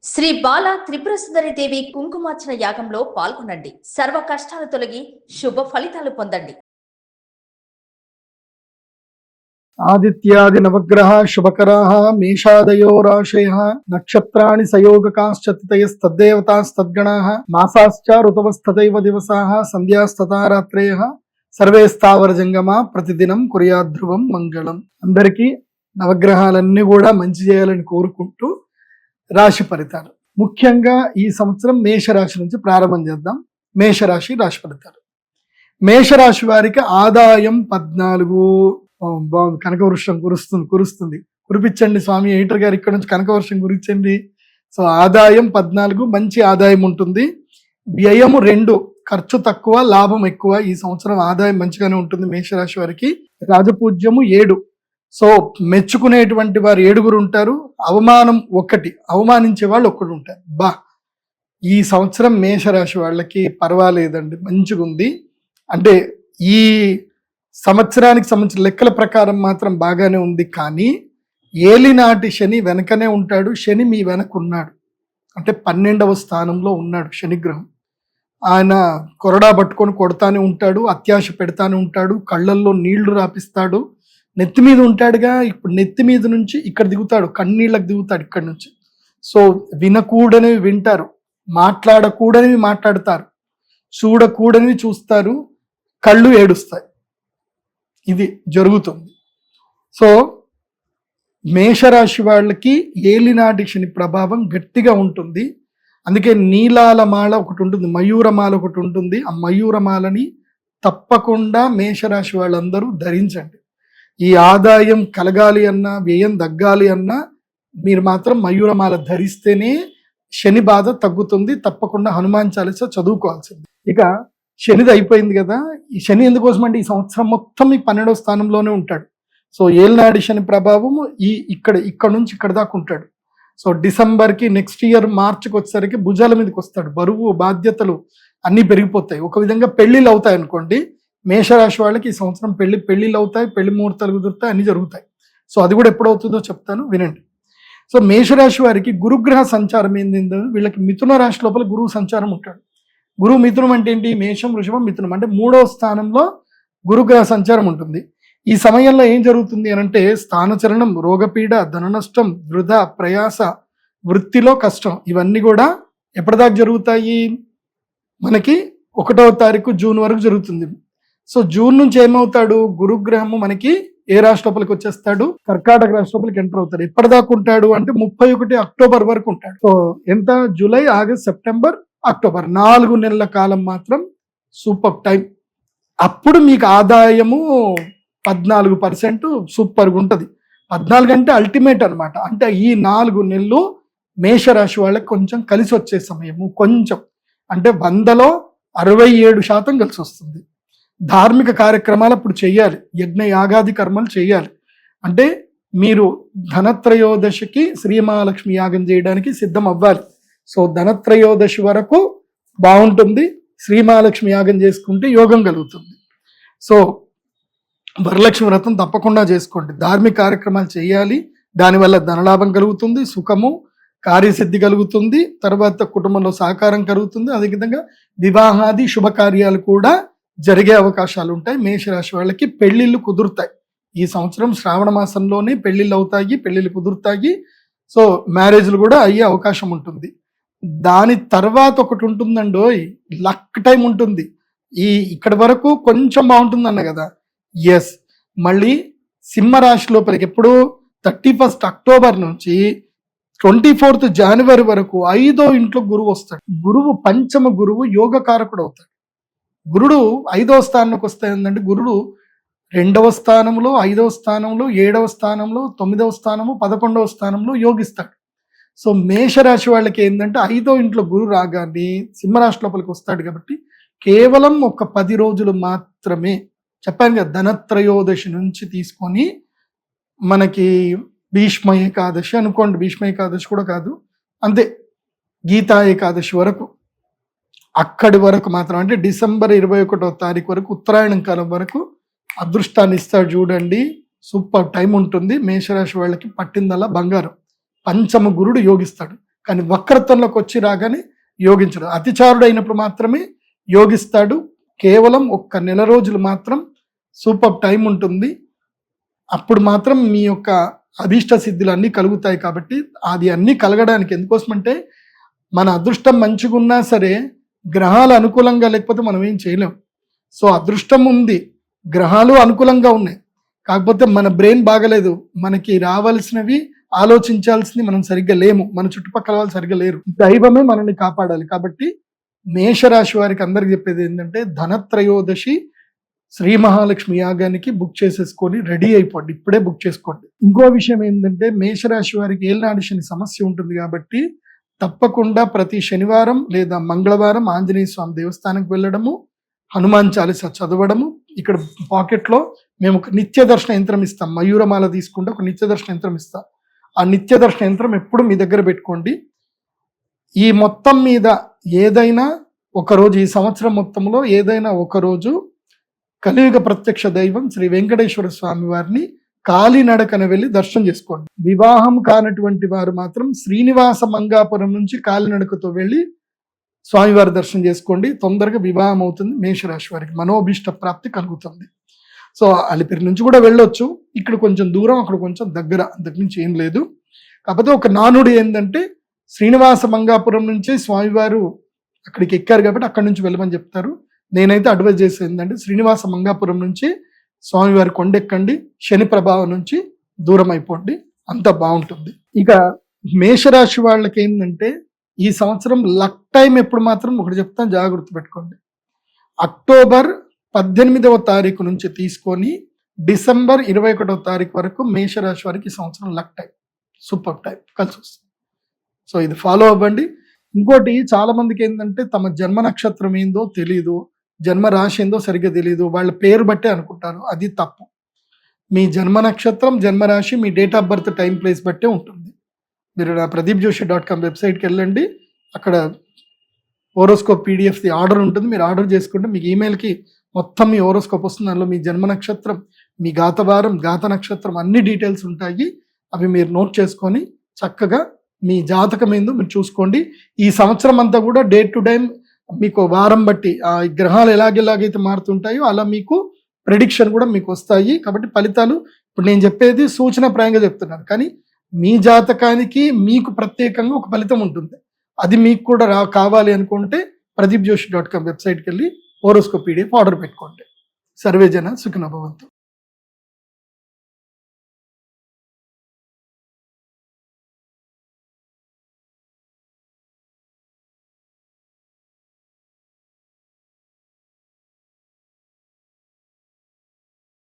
శ్రీ బాల త్రిపుర సుందరి దేవి కుంకుమార్చన యాగంలో పాల్గొనండి. సర్వ కష్టాలు తొలగి శుభ ఫలితాలు పొందండి. ఆదిత్యాది నవగ్రహ శుభకరాః మేషాదయో రాశయః నక్షత్రాణి సయోగకాశ్చతయస్తద్దేవతాస్తద్గణాః మాసాశ్చ ఋతవస్తథైవ దివసాః సంధ్యాస్తథా రాత్రయః సర్వే స్థావర జంగమా ప్రతిదినం కుర్యాద్ధ్రువం మంగళం. అందరికీ నవగ్రహాలన్నీ కూడా మంచి చేయాలని కోరుకుంటూ రాశి ఫలితాలు, ముఖ్యంగా ఈ సంవత్సరం మేషరాశి నుంచి ప్రారంభం చేద్దాం. మేషరాశి రాశి ఫలితాలు. మేషరాశి వారికి ఆదాయం 14. బాగుంది, కనకవృక్షం కురుస్తుంది. కురిపించండి స్వామి, ఎయిటర్ గారు ఇక్కడ నుంచి కనకవర్షం కురిపించండి. సో ఆదాయం 14, మంచి ఆదాయం ఉంటుంది. వ్యయము 2, ఖర్చు తక్కువ లాభం ఎక్కువ. ఈ సంవత్సరం ఆదాయం మంచిగానే ఉంటుంది మేషరాశి వారికి. రాజపూజ్యము 7. సో మెచ్చుకునేటువంటి వారు 7 ఉంటారు. అవమానం 1, అవమానించే వాళ్ళు 1 ఉంటారు. ఈ సంవత్సరం మేషరాశి వాళ్ళకి పర్వాలేదండి, మంచిగా ఉంది. అంటే ఈ సంవత్సరానికి సంబంధించిన లెక్కల ప్రకారం మాత్రం బాగానే ఉంది. కానీ ఏలినాటి శని వెనకనే ఉంటాడు. శని మీ వెనక ఉన్నాడు, అంటే 12వ స్థానంలో ఉన్నాడు శనిగ్రహం. ఆయన కొరడా పట్టుకొని కొడతానే ఉంటాడు, అత్యాశ పెడతానే ఉంటాడు, కళ్ళల్లో నీళ్లు రాపిస్తాడు. నెత్తి మీద ఉంటాడుగా, ఇప్పుడు నెత్తి మీద నుంచి ఇక్కడ దిగుతాడు, కన్నీళ్ళకి దిగుతాడు ఇక్కడ నుంచి. సో వినకూడనివి వింటారు, మాట్లాడకూడనివి మాట్లాడతారు, చూడకూడనివి చూస్తారు, కళ్ళు ఏడుస్తాయి. ఇది జరుగుతుంది. సో మేషరాశి వాళ్ళకి ఏలినాటి శని ప్రభావం గట్టిగా ఉంటుంది. అందుకే నీలాల మాల ఒకటి ఉంటుంది, మయూరమాల ఒకటి ఉంటుంది. ఆ మయూరమాలని తప్పకుండా మేషరాశి వాళ్ళందరూ ధరించండి. ఈ ఆదాయం కలగాలి అన్నా, వ్యయం తగ్గాలి అన్నా మీరు మాత్రం మయూరమాల ధరిస్తేనే శని బాధ తగ్గుతుంది. తప్పకుండా హనుమాన్ చాలీసా చదువుకోవాల్సింది. ఇక శనిది అయిపోయింది కదా. ఈ శని ఎందుకోసం అంటే ఈ సంవత్సరం మొత్తం ఈ 12వ స్థానంలోనే ఉంటాడు. సో ఏలినాడి శని ప్రభావము ఇక్కడ నుంచి ఇక్కడ దాకా ఉంటాడు. సో డిసెంబర్కి, నెక్స్ట్ ఇయర్ మార్చికి వచ్చేసరికి భుజాల మీదకి వస్తాడు. బరువు బాధ్యతలు అన్నీ పెరిగిపోతాయి. ఒక విధంగా పెళ్లిళ్ళు అవుతాయి అనుకోండి. మేషరాశి వాళ్ళకి ఈ సంవత్సరం పెళ్లిళ్ళు అవుతాయి, పెళ్లి ముహూర్తాలు కుదురుతాయి, అన్ని జరుగుతాయి. సో అది కూడా ఎప్పుడవుతుందో చెప్తాను, వినండి. సో మేషరాశి వారికి గురుగ్రహ సంచారం ఏంటంటే, వీళ్ళకి మిథున రాశి లోపల గురువు సంచారం ఉంటాడు. గురువు మిథునం అంటే ఏంటి? మేషం, వృషభం, మిథునం అంటే 3వ స్థానంలో గురుగ్రహ సంచారం ఉంటుంది. ఈ సమయంలో ఏం జరుగుతుంది అని అంటే స్థానచరణం, రోగపీడ, ధన నష్టం, వృధా, ప్రయాస, వృత్తిలో కష్టం, ఇవన్నీ కూడా ఎప్పటిదాకా జరుగుతాయి? మనకి 1వ తారీఖు జూన్ వరకు జరుగుతుంది. సో జూన్ నుంచి ఏమవుతాడు? గురుగ్రహము మనకి ఏ రాశి లోపలికి వచ్చేస్తాడు? కర్కాటక రాశి లోపలికి ఎంటర్ అవుతాడు. ఎప్పటిదాకా ఉంటాడు అంటే 31 అక్టోబర్ వరకు ఉంటాడు. సో ఎంత? జూలై, ఆగస్ట్, సెప్టెంబర్, అక్టోబర్, 4 నెలల కాలం మాత్రం సూపర్ టైం. అప్పుడు మీకు ఆదాయము 14% సూపర్గా ఉంటుంది. 14 అంటే అల్టిమేట్ అనమాట. అంటే ఈ 4 నెలలు మేషరాశి వాళ్ళకి కొంచెం కలిసి వచ్చే సమయము. కొంచెం అంటే 100లో 67% కలిసి వస్తుంది. ధార్మిక కార్యక్రమాలు అప్పుడు చేయాలి, యజ్ఞ యాగాది కర్మలు చేయాలి. అంటే మీరు ధనత్రయోదశికి శ్రీమహాలక్ష్మి యాగం చేయడానికి సిద్ధం అవ్వాలి. సో ధనత్రయోదశి వరకు బాగుంటుంది. శ్రీమహాలక్ష్మి యాగం చేసుకుంటే యోగం కలుగుతుంది. సో వరలక్ష్మి వ్రతం తప్పకుండా చేసుకోండి. ధార్మిక కార్యక్రమాలు చేయాలి. దానివల్ల ధనలాభం కలుగుతుంది, సుఖము, కార్యసిద్ధి కలుగుతుంది, తర్వాత కుటుంబంలో సహకారం కలుగుతుంది. అదేవిధంగా వివాహాది శుభకార్యాలు కూడా జరిగే అవకాశాలు ఉంటాయి. మేషరాశి వాళ్ళకి పెళ్లిళ్ళు కుదురుతాయి. ఈ సంవత్సరం శ్రావణ మాసంలోనే పెళ్లిళ్ళు అవుతాయి, పెళ్లిళ్ళు కుదురుతాయి. సో మ్యారేజ్లు కూడా అయ్యే అవకాశం ఉంటుంది. దాని తర్వాత ఒకటి ఉంటుందండోయ్, లక్ టైం ఉంటుంది. ఇక్కడి వరకు కొంచెం బాగుంటుంది అన్న కదా. ఎస్, మళ్ళీ సింహరాశి లోపలికి ఎప్పుడు 31 అక్టోబర్ నుంచి 24 జనవరి వరకు 5వ ఇంట్లో గురువు వస్తాడు. గురువు పంచమ గురువు యోగకారకుడు అవుతాడు. గురుడు 5వ స్థానంలోకి వస్తే ఏంటంటే గురుడు 2వ స్థానంలో, 5వ స్థానంలో, 7వ స్థానంలో, 9వ స్థానము, 11వ స్థానంలో యోగిస్తాడు. సో మేషరాశి వాళ్ళకి ఏంటంటే 5వ ఇంట్లో గురువు రాగానే సింహరాశి లోపలికి వస్తాడు. కాబట్టి కేవలం ఒక 10 రోజులు మాత్రమే, చెప్పాను కదా, ధనత్రయోదశి నుంచి తీసుకొని మనకి భీష్మ ఏకాదశి అనుకోండి, భీష్మ ఏకాదశి కూడా కాదు, అంతే గీతా ఏకాదశి వరకు, అక్కడి వరకు మాత్రం, అంటే డిసెంబర్ 21వ తారీఖు వరకు, ఉత్తరాయణం కాలం వరకు అదృష్టాన్ని ఇస్తాడు. చూడండి, సూపర్ టైం ఉంటుంది. మేషరాశి వాళ్ళకి పట్టిందల్లా బంగారం. పంచమ గురుడు యోగిస్తాడు. కానీ వక్రత్వంలోకి వచ్చి రాగానే యోగించడు. అతిచారుడు అయినప్పుడు మాత్రమే యోగిస్తాడు. కేవలం 1 నెల రోజులు మాత్రం సూపర్ టైం ఉంటుంది. అప్పుడు మాత్రం మీ యొక్క అభీష్ట సిద్ధులు అన్నీ కలుగుతాయి. కాబట్టి అది అన్నీ కలగడానికి ఎందుకోసమంటే మన అదృష్టం మంచిగా ఉన్నా సరే గ్రహాలు అనుకూలంగా లేకపోతే మనం ఏం చేయలేం. సో అదృష్టం ఉంది, గ్రహాలు అనుకూలంగా ఉన్నాయి, కాకపోతే మన బ్రెయిన్ బాగలేదు. మనకి రావాల్సినవి ఆలోచించాల్సింది మనం సరిగ్గా లేము, మన చుట్టుపక్కల వాళ్ళు సరిగ్గా లేరు. దైవమే మనల్ని కాపాడాలి. కాబట్టి మేషరాశి వారికి అందరికి చెప్పేది ఏంటంటే ధనత్రయోదశి శ్రీ మహాలక్ష్మి యాగానికి బుక్ చేసేసుకొని రెడీ అయిపోండి, ఇప్పుడే బుక్ చేసుకోండి. ఇంకో విషయం ఏంటంటే మేషరాశి వారికి ఏలినాటి శని సమస్య ఉంటుంది కాబట్టి తప్పకుండా ప్రతి శనివారం లేదా మంగళవారం ఆంజనేయ స్వామి దేవస్థానానికి వెళ్ళడము, హనుమాన్ చాలీసా చదవడము. ఇక్కడ పాకెట్లో మేము ఒక నిత్య దర్శన యంత్రం ఇస్తాం, మయూరమాల తీసుకుంటే ఒక నిత్య దర్శన యంత్రం ఇస్తాం. ఆ నిత్య దర్శన యంత్రం ఎప్పుడు మీ దగ్గర పెట్టుకోండి. ఈ మొత్తం మీద ఏదైనా ఒకరోజు, ఈ సంవత్సరం మొత్తంలో ఏదైనా ఒకరోజు కలియుగ ప్రత్యక్ష దైవం శ్రీ వెంకటేశ్వర స్వామి వారిని కాలినడకన వెళ్ళి దర్శనం చేసుకోండి. వివాహం కానటువంటి వారు మాత్రం శ్రీనివాస మంగాపురం నుంచి కాలినడకతో వెళ్ళి స్వామివారి దర్శనం చేసుకోండి. తొందరగా వివాహం అవుతుంది. మేషరాశి వారికి మనోభీష్ట ప్రాప్తి కలుగుతుంది. సో అలిపిరి నుంచి కూడా వెళ్ళొచ్చు, ఇక్కడ కొంచెం దూరం, అక్కడ కొంచెం దగ్గర, అంతకుమించి ఏం లేదు. కాకపోతే ఒక నానుడు ఏంటంటే శ్రీనివాస మంగాపురం నుంచి స్వామివారు అక్కడికి ఎక్కారు కాబట్టి అక్కడి నుంచి వెళ్ళమని చెప్తారు. నేనైతే అడ్వైజ్ చేసేది ఏంటంటే శ్రీనివాస మంగాపురం నుంచి స్వామివారి కొండెక్కండి, శని ప్రభావం నుంచి దూరం అయిపోండి, అంత బాగుంటుంది. ఇక మేషరాశి వాళ్ళకి ఏంటంటే ఈ సంవత్సరం లక్ టైం ఎప్పుడు మాత్రం ఒకటి చెప్తాను, జాగ్రత్త పెట్టుకోండి. అక్టోబర్ 18వ తారీఖు నుంచి తీసుకొని డిసెంబర్ 21వ తారీఖు వరకు మేషరాశి వారికి ఈ సంవత్సరం లక్ టైం, సూపర్ టైం కలిసి వస్తుంది. సో ఇది ఫాలో అవ్వండి. ఇంకోటి చాలా మందికి ఏంటంటే తమ జన్మ నక్షత్రం ఏందో తెలీదు, జన్మ రాశి ఏందో సరిగ్గా తెలియదు, వాళ్ళ పేరు బట్టే అనుకుంటారు. అది తప్పు. మీ జన్మ నక్షత్రం, జన్మరాశి మీ date of birth, time, place బట్టే ఉంటుంది. మీరు నా pradipjoshi.com వెబ్సైట్కి వెళ్ళండి, అక్కడ హోరోస్కోప్ PDF ఆర్డర్ ఉంటుంది. మీరు ఆర్డర్ చేసుకుంటే మీకు ఈమెయిల్కి మొత్తం మీ హోరోస్కోప్ వస్తుంది. అందులో మీ జన్మ నక్షత్రం, మీ గాతవారం, గాత నక్షత్రం అన్ని డీటెయిల్స్ ఉంటాయి. అవి మీరు నోట్ చేసుకొని చక్కగా మీ జాతకం ఏందో మీరు చూసుకోండి. ఈ సంవత్సరం అంతా కూడా డే టు డే మీకు వారం బట్టి ఆ గ్రహాలు ఎలాగైతే మారుతుంటాయో అలా మీకు ప్రెడిక్షన్ కూడా మీకు వస్తాయి. కాబట్టి ఫలితాలు ఇప్పుడు నేను చెప్పేది సూచనప్రాయంగా చెప్తున్నాను, కానీ మీ జాతకానికి మీకు ప్రత్యేకంగా ఒక ఫలితం ఉంటుంది. అది మీకు కూడా కావాలి అనుకుంటే pradipjoshi.com వెబ్సైట్కి వెళ్ళి హోరోస్కోప్ PDF ఆర్డర్ పెట్టుకోండి. సర్వేజన సుఖినో భవంతు.